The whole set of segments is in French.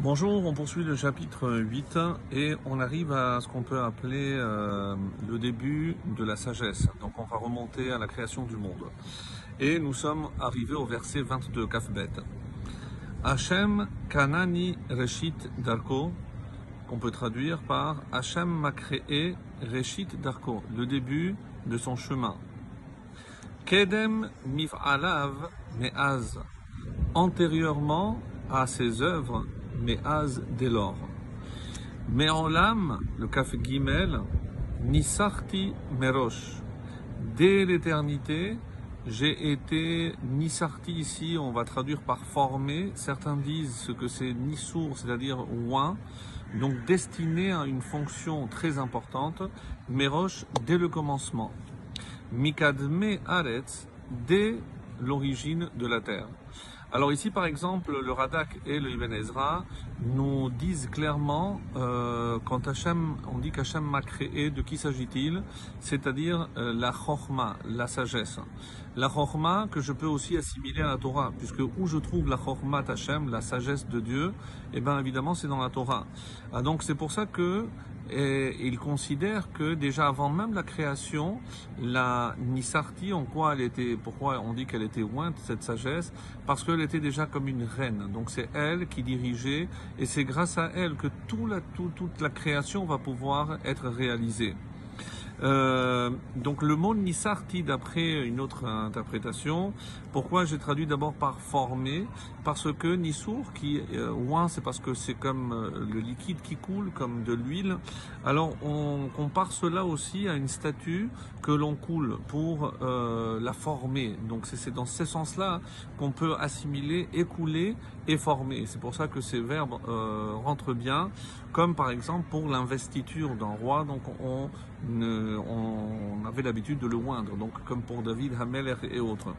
Bonjour, on poursuit le chapitre 8 et on arrive à ce qu'on peut appeler le début de la sagesse. Donc on va remonter à la création du monde. Et nous sommes arrivés au verset 22, Kafbet. Hachem Kanani Reshit Darko, qu'on peut traduire par Hachem m'a créé Reshit Darko, le début de son chemin. Kedem Mif'alav Me'az, antérieurement à ses œuvres, Me'az dès lors. Me'olam, le kaf gimel, Nisarti Merosh. Dès l'éternité, j'ai été Nisarti ici, on va traduire par formé. Certains disent ce que c'est Nissour, c'est-à-dire oin, donc destiné à une fonction très importante. Merosh, dès le commencement. Mikadme Aretz, dès l'origine de la terre. Alors ici, par exemple, le Radak et le Ibn Ezra nous disent clairement, quand Hachem, on dit qu'Hachem m'a créé, de qui s'agit-il? C'est-à-dire la Chokhma, la sagesse. La Chokhma que je peux aussi assimiler à la Torah, puisque où je trouve la Chokhma Hachem, la sagesse de Dieu, eh bien évidemment c'est dans la Torah. Ah, donc c'est pour ça que il considère que déjà avant même la création, la Nisarti, en quoi elle était, pourquoi on dit qu'elle était ointe, cette sagesse? Parce qu'elle était déjà comme une reine. Donc c'est elle qui dirigeait et c'est grâce à elle que toute la création va pouvoir être réalisée. Donc le mot Nisarti, d'après une autre interprétation, pourquoi j'ai traduit d'abord par formé? Parce que Nissour, qui ouin, c'est parce que c'est comme le liquide qui coule, comme de l'huile. Alors on compare cela aussi à une statue que l'on coule pour la former. Donc c'est dans ce sens-là qu'on peut assimiler, écouler et former. C'est pour ça que ces verbes rentrent bien, comme par exemple pour l'investiture d'un roi. Donc on avait l'habitude de le oindre, donc comme pour David, Hameler et autres.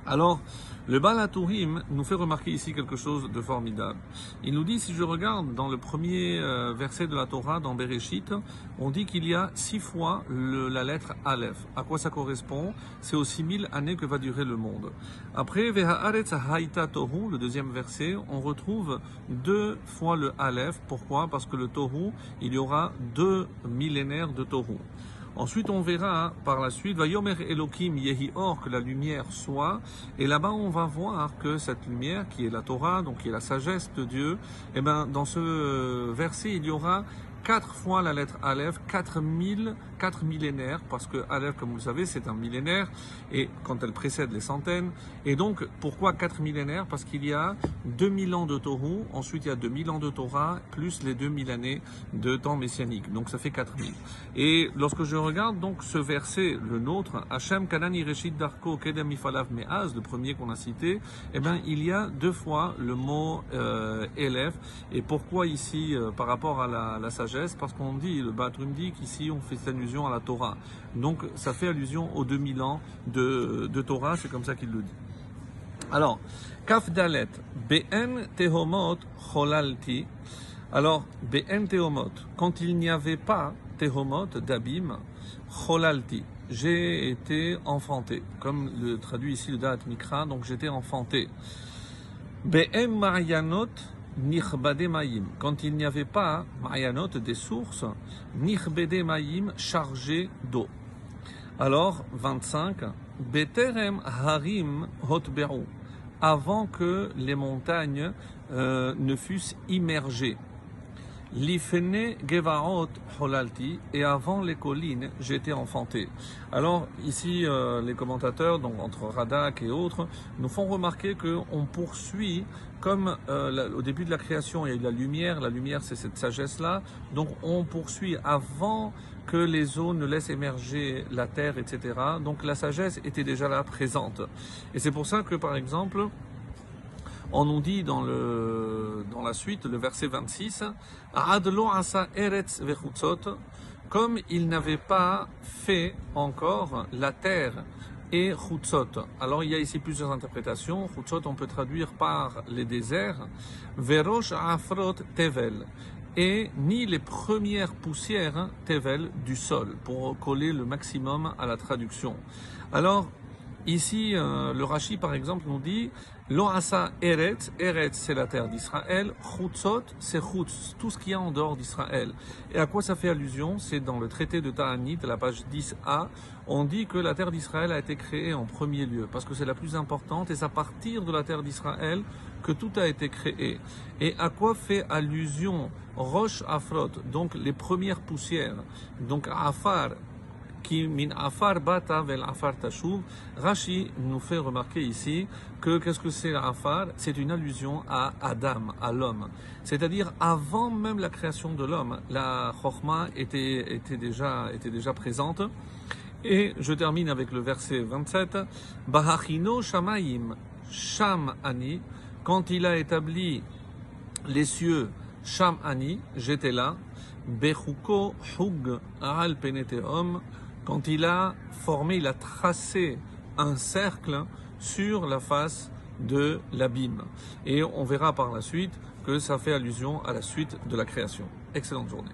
Alors, le Baal HaTurim nous fait remarquer ici quelque chose de formidable. Il nous dit, si je regarde dans le premier verset de la Torah, dans Bereshit, on dit qu'il y a 6 fois la lettre Aleph. À quoi ça correspond? C'est aux 6000 années que va durer le monde. Après, Veha'aretz Haïta Tohu, le deuxième verset, on retrouve 2 fois le Aleph. Pourquoi? Parce que le Tohu, il y aura 2 millénaires de Tohu. Ensuite, on verra par la suite, Vayomer Elohim Yehi Or, que la lumière soit. Et là-bas, on va voir que cette lumière, qui est la Torah, donc qui est la sagesse de Dieu, eh ben, dans ce verset, il y aura 4 fois la lettre Aleph, 4 millénaires, parce que Aleph, comme vous le savez, c'est un millénaire, et quand elle précède les centaines. Et donc, pourquoi 4 millénaires? Parce qu'il y a 2000 ans de Tohu, ensuite il y a 2000 ans de Torah, plus les 2000 années de temps messianique. Donc ça fait 4000. Et lorsque je regarde donc ce verset, le nôtre, Hachem Kanani Reshit Darko Kedem Mifalav Me'az, le premier qu'on a cité, eh bien, il y a 2 fois le mot élève. Et pourquoi ici, par rapport à la sagesse? Parce qu'on dit, le Baal HaTurim dit qu'ici on fait cette allusion à la Torah. Donc ça fait allusion aux 2000 ans de Torah, c'est comme ça qu'il le dit. Alors, Kaf Dalet, Be'en Tehomot Cholalti. Alors, Be'en Tehomot, quand il n'y avait pas Tehomot d'abîme, Cholalti, j'ai été enfanté. Comme le traduit ici le Da'at Mikra, donc j'étais enfanté. Be'en Marianot, Nirbade Maïm, quand il n'y avait pas Mayanot, des sources, Nirbade Maïm, chargées d'eau. Alors, 25, Beterem Harim Hotberu, avant que les montagnes ne fussent immergées. L'ifene Gevaot Holalti, et avant les collines, j'étais enfanté. Alors, ici, les commentateurs, donc entre Radak et autres, nous font remarquer qu'on poursuit, comme au début de la création, il y a eu la lumière c'est cette sagesse-là, donc on poursuit avant que les eaux ne laissent émerger la terre, etc. Donc la sagesse était déjà là, présente. Et c'est pour ça que, par exemple, on nous dit dans la suite, le verset 26, Adlo asa eretz vechutzot, comme il n'avait pas fait encore la terre et chutzot. Alors il y a ici plusieurs interprétations. Chutzot on peut traduire par les déserts, verosh afrot tevel, et ni les premières poussières tevel du sol, pour coller le maximum à la traduction. Alors ici, le Rashi, par exemple, nous dit Lo asa Eretz, Eretz c'est la terre d'Israël, Chutzot c'est Chutz, tout ce qu'il y a en dehors d'Israël. Et à quoi ça fait allusion? C'est dans le traité de Ta'anit, à la page 10a, on dit que la terre d'Israël a été créée en premier lieu, parce que c'est la plus importante, et c'est à partir de la terre d'Israël que tout a été créé. Et à quoi fait allusion Rosh Afrot, donc les premières poussières, donc Afar, qui min afar bata vel afar tashuv. Rashi nous fait remarquer ici que qu'est-ce que c'est afar? C'est une allusion à Adam, à l'homme. C'est-à-dire avant même la création de l'homme, la chorma était déjà présente. Et je termine avec le verset 27. Bahachino shamayim sham ani. Quand il a établi les cieux, sham ani, j'étais là. Bechuko hug al peneteom. Quand il a formé, il a tracé un cercle sur la face de l'abîme. Et on verra par la suite que ça fait allusion à la suite de la création. Excellente journée.